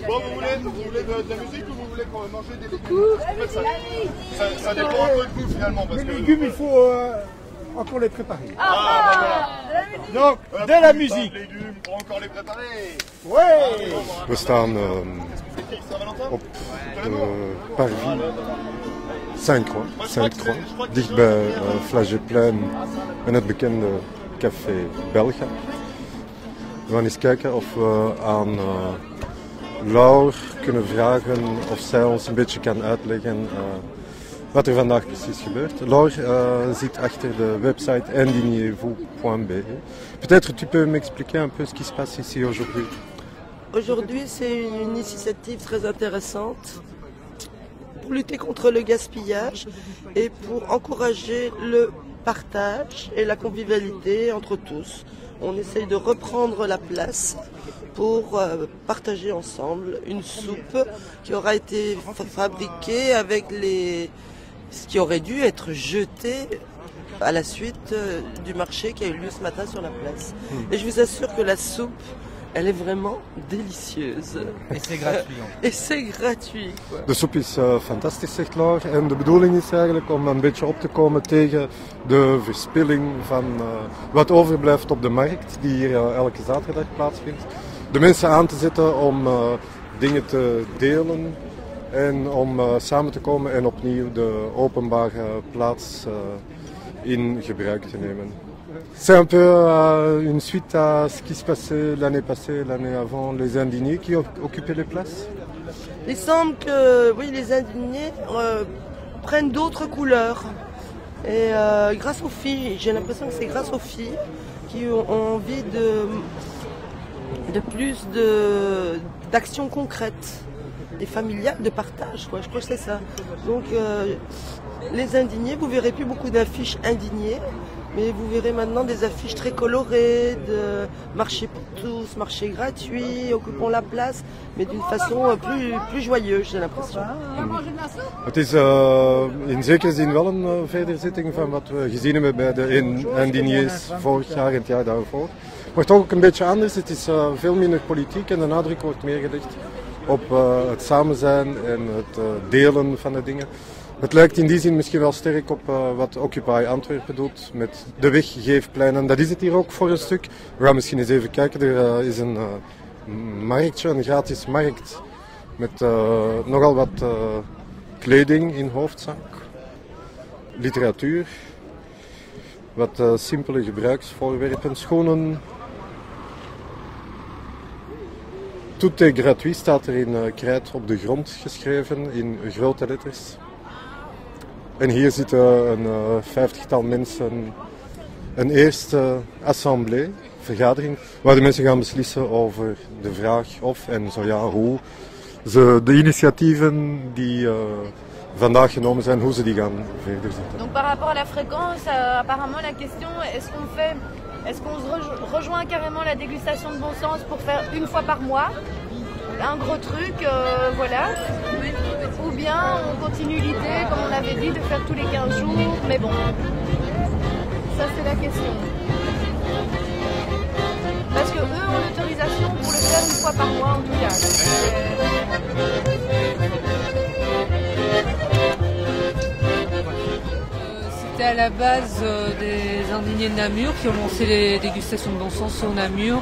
Bon, vous voulez de la musique ou vous voulez qu'on mange des légumes? En fait, ça dépend un peu de vous finalement. Parce Les que légumes, il faut encore les préparer. Donc, voilà, de la musique. Les légumes pour encore les préparer. Ouais. We staan op Parvis, Saint-Croix, dicht bij Flageyplein en het bekende café Belga. We gaan eens kijken of we aan Laure kunnen vragen of zij ons een beetje kan uitleggen wat er vandaag precies gebeurt. Laure zit achter de website indignez-vous.be. Peut-être tu peux m'expliquer un peu ce qui se passe ici aujourd'hui. Aujourd'hui, c'est une initiative très intéressante pour lutter contre le gaspillage et pour encourager le partage et la convivialité entre tous. On essaye de reprendre la place pour partager ensemble une soupe qui aura été fabriquée avec ce qui aurait dû être jeté à la suite du marché qui a eu lieu ce matin sur la place. Et je vous assure que la soupe, elle est vraiment délicieuse. Et c'est gratuit. Et c'est gratuit. Quoi. De soep is fantastisch, zegt Laure. En de bedoeling is eigenlijk om een beetje op te komen tegen de verspilling van wat overblijft op de markt, die hier elke zaterdag plaatsvindt. De mensen aan te zetten om dingen te delen en om samen te komen en opnieuw de openbare plaats in gebruik te nemen. C'est un peu une suite à ce qui se passait l'année passée, l'année avant, les indignés qui occupaient les places. Il semble que oui, les indignés prennent d'autres couleurs. Et grâce aux filles, j'ai l'impression que c'est grâce aux filles qui ont envie de plus d'actions concrètes et familiales, de partage, quoi. Je crois que c'est ça. Donc les indignés, vous verrez plus beaucoup d'affiches indignées. Mais vous verrez maintenant des affiches très colorées, de marché pour tous, marché gratuit, occupons la place, mais d'une façon plus joyeuse, j'ai l'impression. Het is in zekere zin wel een verderzitting van wat we gezien hebben bij de indignés vorig jaar en het jaar daarvoor. Maar toch ook een beetje anders. Het is veel minder politiek en de nadruk wordt meer gelegd op het samen zijn en het delen van de dingen. Het lijkt in die zin misschien wel sterk op wat Occupy Antwerpen doet met de weggeefpleinen. Dat is het hier ook voor een stuk. We gaan misschien eens even kijken. Er is een marktje, een gratis markt met nogal wat kleding in hoofdzaak. Literatuur. Wat simpele gebruiksvoorwerpen, schoenen. Tout est gratuit staat er in krijt op de grond geschreven in grote letters. En hier zitten een 50-tal mensen, een eerste assemblée, vergadering, waar de mensen gaan beslissen over de vraag of en zo ja hoe ze de initiatieven die vandaag genomen zijn, hoe ze die gaan verder zetten. Donc par rapport à la fréquence, apparemment la question est-ce qu'on se rejoint carrément la dégustation de bon sens pour faire une fois par mois? Un gros truc, voilà. Ou bien on continue l'idée, comme on avait dit, de faire tous les 15 jours, mais bon, ça c'est la question. Parce que eux ont l'autorisation pour le faire une fois par mois en tout cas. C'était à la base des indignés de Namur qui ont lancé les dégustations de bon sens sur Namur.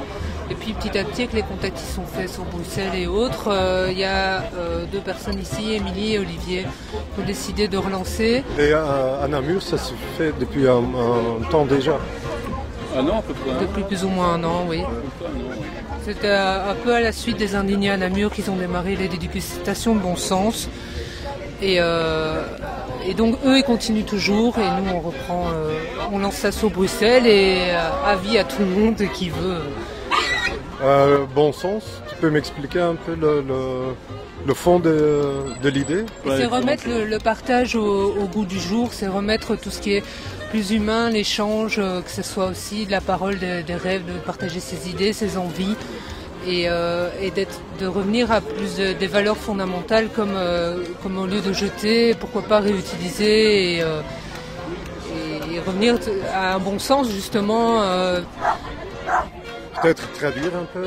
Et puis petit à petit, avec les contacts qui sont faits sur Bruxelles et autres, il y a deux personnes ici, Émilie et Olivier, qui ont décidé de relancer. Et à Namur, ça se fait depuis un temps déjà. Un an à peu près. Depuis plus ou moins un an, oui. C'était un peu à la suite des indignés à Namur qu'ils ont démarré les dégustations de bon sens. Et donc eux, ils continuent toujours et nous, on reprend, on lance ça sur Bruxelles et avis à tout le monde qui veut. Bon sens, tu peux m'expliquer un peu le fond de l'idée? C'est remettre le partage au goût du jour, c'est remettre tout ce qui est plus humain, l'échange, que ce soit aussi de la parole, des rêves, de partager ses idées, ses envies et de revenir à plus des valeurs fondamentales comme au lieu de jeter, pourquoi pas réutiliser et revenir à un bon sens justement. peut-être traduire un peu.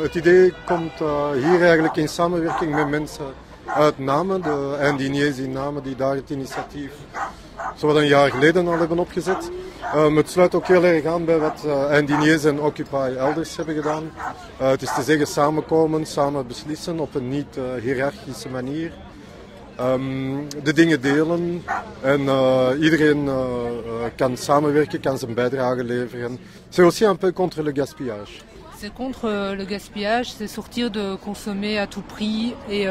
Het idee komt hier eigenlijk in samenwerking met mensen uit Namen, de Indigniers in Namen die daar het initiatief zowat een jaar geleden al hebben opgezet. Het sluit ook heel erg aan bij wat Indigniers en Occupy elders hebben gedaan. Het is te zeggen samenkomen, samen beslissen op een niet hiërarchische manier. De dingen delen en iedereen kan samenwerken, kan zijn bijdrage leveren. C'est aussi un peu contre le gaspillage. C'est contre le gaspillage, c'est sortir de consommer à tout prix et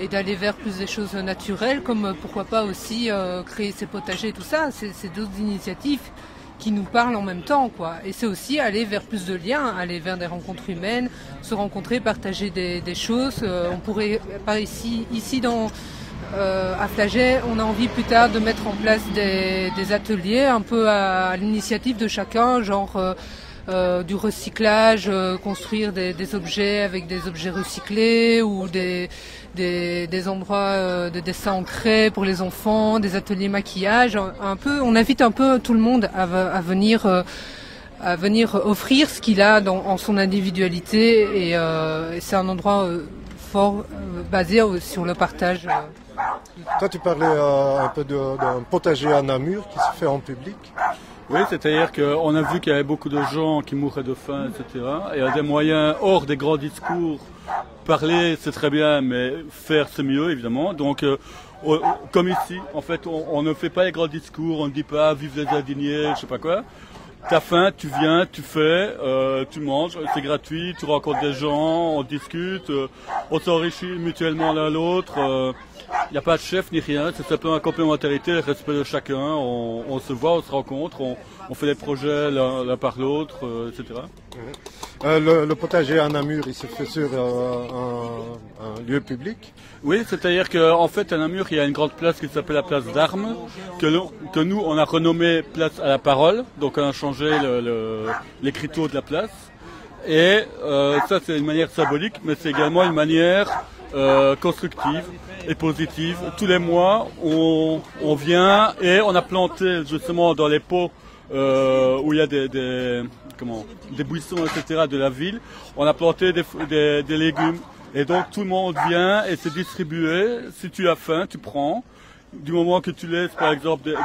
d'aller vers plus des choses naturelles, comme pourquoi pas aussi créer ses potagers et tout ça. C'est d'autres initiatives qui nous parlent en même temps, quoi. Et c'est aussi aller vers plus de liens, aller vers des rencontres humaines, se rencontrer, partager des choses. On pourrait, par ici dans à Flagey, on a envie plus tard de mettre en place des ateliers un peu à l'initiative de chacun, genre du recyclage, construire des objets avec des objets recyclés ou des endroits de dessin en craie pour les enfants, des ateliers maquillage. Un peu, on invite un peu tout le monde à venir offrir ce qu'il a en son individualité et c'est un endroit fort basé sur le partage. Toi, tu parlais un peu d'un potager à Namur qui se fait en public. Oui, c'est-à-dire qu'on a vu qu'il y avait beaucoup de gens qui mouraient de faim, etc. Et il y a des moyens hors des grands discours. Parler, c'est très bien, mais faire, c'est mieux, évidemment. Donc, comme ici, en fait, on ne fait pas les grands discours, on ne dit pas « vive les indignés », je sais pas quoi. T'as faim, tu viens, tu fais, tu manges, c'est gratuit, tu rencontres des gens, on discute, on s'enrichit mutuellement l'un l'autre. Il n'y a pas de chef ni rien, c'est simplement la complémentarité, le respect de chacun. On se voit, on se rencontre, on fait des projets l'un par l'autre, etc. Le potager à Namur, il se fait sur un lieu public? Oui, c'est-à-dire qu'en fait à Namur, il y a une grande place qui s'appelle la place d'Armes, que nous on a renommée place à la parole, donc on a changé l'écriteau de la place. Et ça c'est une manière symbolique, mais c'est également une manière constructive et positive. Tous les mois, on vient et on a planté justement dans les pots où il y a des buissons, etc. de la ville, on a planté des légumes. Et donc tout le monde vient et c'est distribué. Si tu as faim, tu prends. Du moment que tu laisses par exemple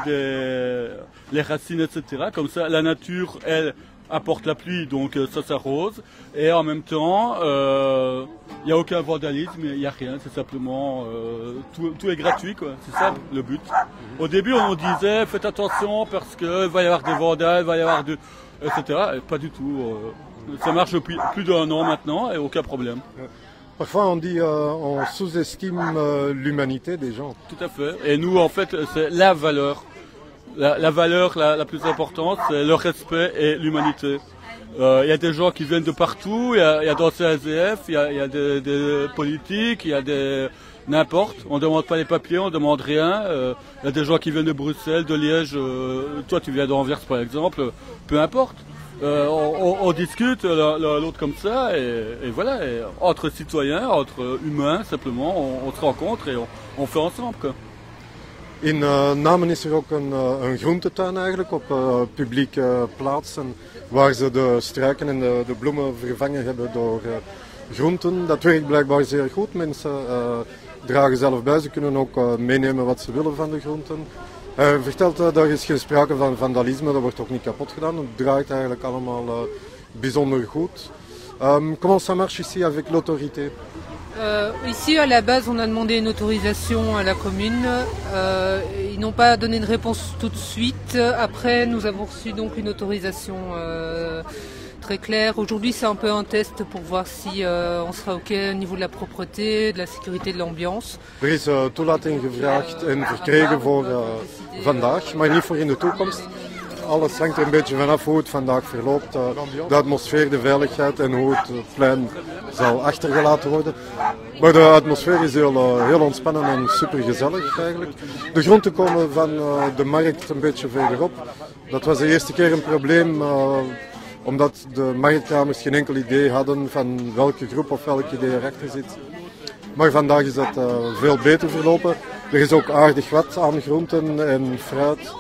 les racines, etc. Comme ça, la nature, elle, apporte la pluie, donc ça s'arrose. Et en même temps, il n'y a aucun vandalisme, il n'y a rien. C'est simplement, tout est gratuit, quoi. C'est ça le but. Au début, on disait, faites attention parce qu'il va y avoir des vandales, il va y avoir etc. Et pas du tout. Ça marche depuis plus d'1 an maintenant et aucun problème. Parfois on dit on sous-estime l'humanité des gens. Tout à fait. Et nous en fait c'est la valeur. La valeur la plus importante c'est le respect et l'humanité. Il y a des gens qui viennent de partout, il y a d'anciens ASF, il y a des politiques, il y a des... N'importe, on ne demande pas les papiers, on ne demande rien. Il y a des gens qui viennent de Bruxelles, de Liège, toi tu viens d'Anvers par exemple, peu importe. On discute l'autre comme ça et voilà, et entre citoyens, entre humains simplement, on se rencontre et on fait ensemble, quoi. In Namen is ook een groentetuin eigenlijk op publieke plaatsen waar ze de struiken en de bloemen vervangen hebben door groenten. Dat werkt blijkbaar zeer goed. Mensen dragen zelf bij, ze kunnen ook meenemen wat ze willen van de groenten. Hij vertelt daar is geen sprake van vandalisme, dat wordt ook niet kapot gedaan. Het draait eigenlijk allemaal bijzonder goed. Comment ça marche ici avec l'autorité? Ici, à la base, on a demandé une autorisation à la commune. Ils n'ont pas donné de réponse tout de suite. Après, nous avons reçu donc une autorisation très claire. Aujourd'hui, c'est un peu un test pour voir si on sera OK au niveau de la propreté, de la sécurité de l'ambiance. Er is toelating gevraagd en verkregen voor vandaag, maar niet voor in de toekomst. Alles hangt er een beetje vanaf hoe het vandaag verloopt. De atmosfeer, de veiligheid en hoe het plein zal achtergelaten worden. Maar de atmosfeer is heel ontspannen en super gezellig eigenlijk. De groenten komen van de markt een beetje verderop. Dat was de eerste keer een probleem. Omdat de marktkramers geen enkel idee hadden van welke groep of welk idee erachter zit. Maar vandaag is dat veel beter verlopen. Er is ook aardig wat aan groenten en fruit.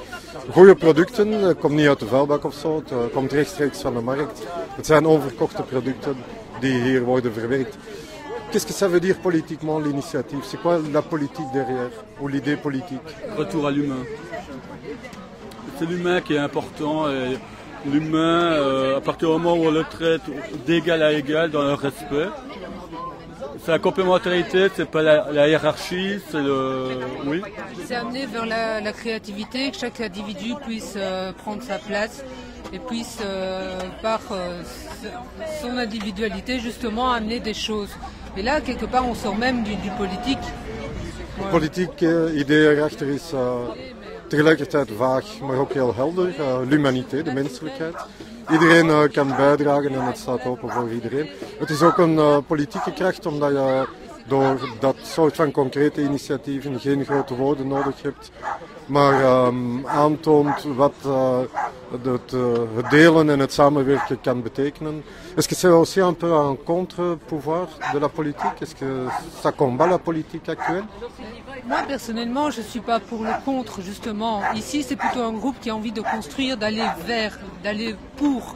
goede producten, het komt niet uit de vuilbak of zo, het komt rechtstreeks van de markt. Het zijn onverkochte producten die hier worden verwerkt. Qu'est-ce que ça veut dire politiquement l'initiative? C'est quoi la politique derrière, ou l'idée politique? Retour à l'humain. C'est l'humain qui est important. Et l'humain, à partir du moment où on le traite d'égal à égal dans le respect, c'est la complémentarité, c'est pas la hiérarchie, c'est le... Oui. C'est amener vers la créativité, que chaque individu puisse prendre sa place et puisse, par son individualité, justement amener des choses. Et là, quelque part, on sort même du politique. De politieke idee erachter is tegelijkertijd vaag, maar ook heel helder. L'humanité, de menselijkheid. Iedereen kan bijdragen en het staat open voor iedereen. Het is ook een politieke kracht omdat je door dat soort van concrete initiatieven geen grote woorden nodig hebt, maar aantoont wat het delen en het samenwerken kan betekenen. Est-ce que c'est aussi un peu un contre-pouvoir de la politique? Est-ce que ça combat la politique actuelle? Moi, personnellement, je ne suis pas pour le contre, justement. Ici, c'est plutôt un groupe qui a envie de construire, d'aller vers, d'aller pour,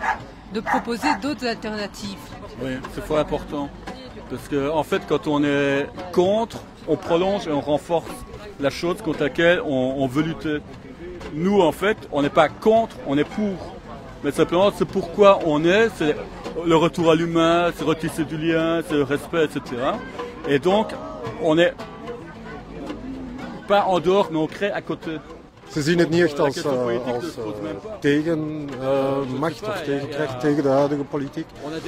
de proposer d'autres alternatives. Oui, c'est fort important. Parce qu'en fait, quand on est contre, on prolonge et on renforce la chose contre laquelle on veut lutter. Nous, en fait, on n'est pas contre, on est pour. Mais simplement, c'est pourquoi on est, c'est le retour à l'humain, c'est retisser du lien, c'est le respect, etc. Et donc, on n'est pas en dehors, mais on crée à côté. Ze zien het niet echt als tegenmacht of tegenkracht tegen de huidige politiek.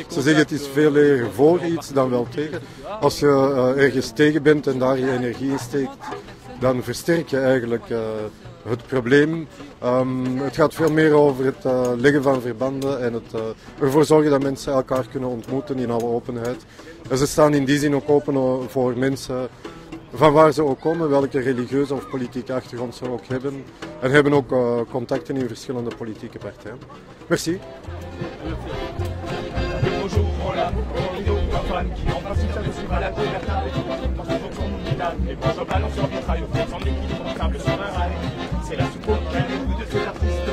Ze zeggen het is veel eerder voor iets dan wel tegen. Als je ergens tegen bent en daar je energie in steekt, dan versterk je eigenlijk het probleem. Het gaat veel meer over het leggen van verbanden en het ervoor zorgen dat mensen elkaar kunnen ontmoeten in alle openheid. En ze staan in die zin ook open voor mensen van waar ze ook komen, welke religieuze of politieke achtergrond ze ook hebben. En hebben ook contacten in verschillende politieke partijen. Merci. C'est la soucoupe qui a le goût de ces artistes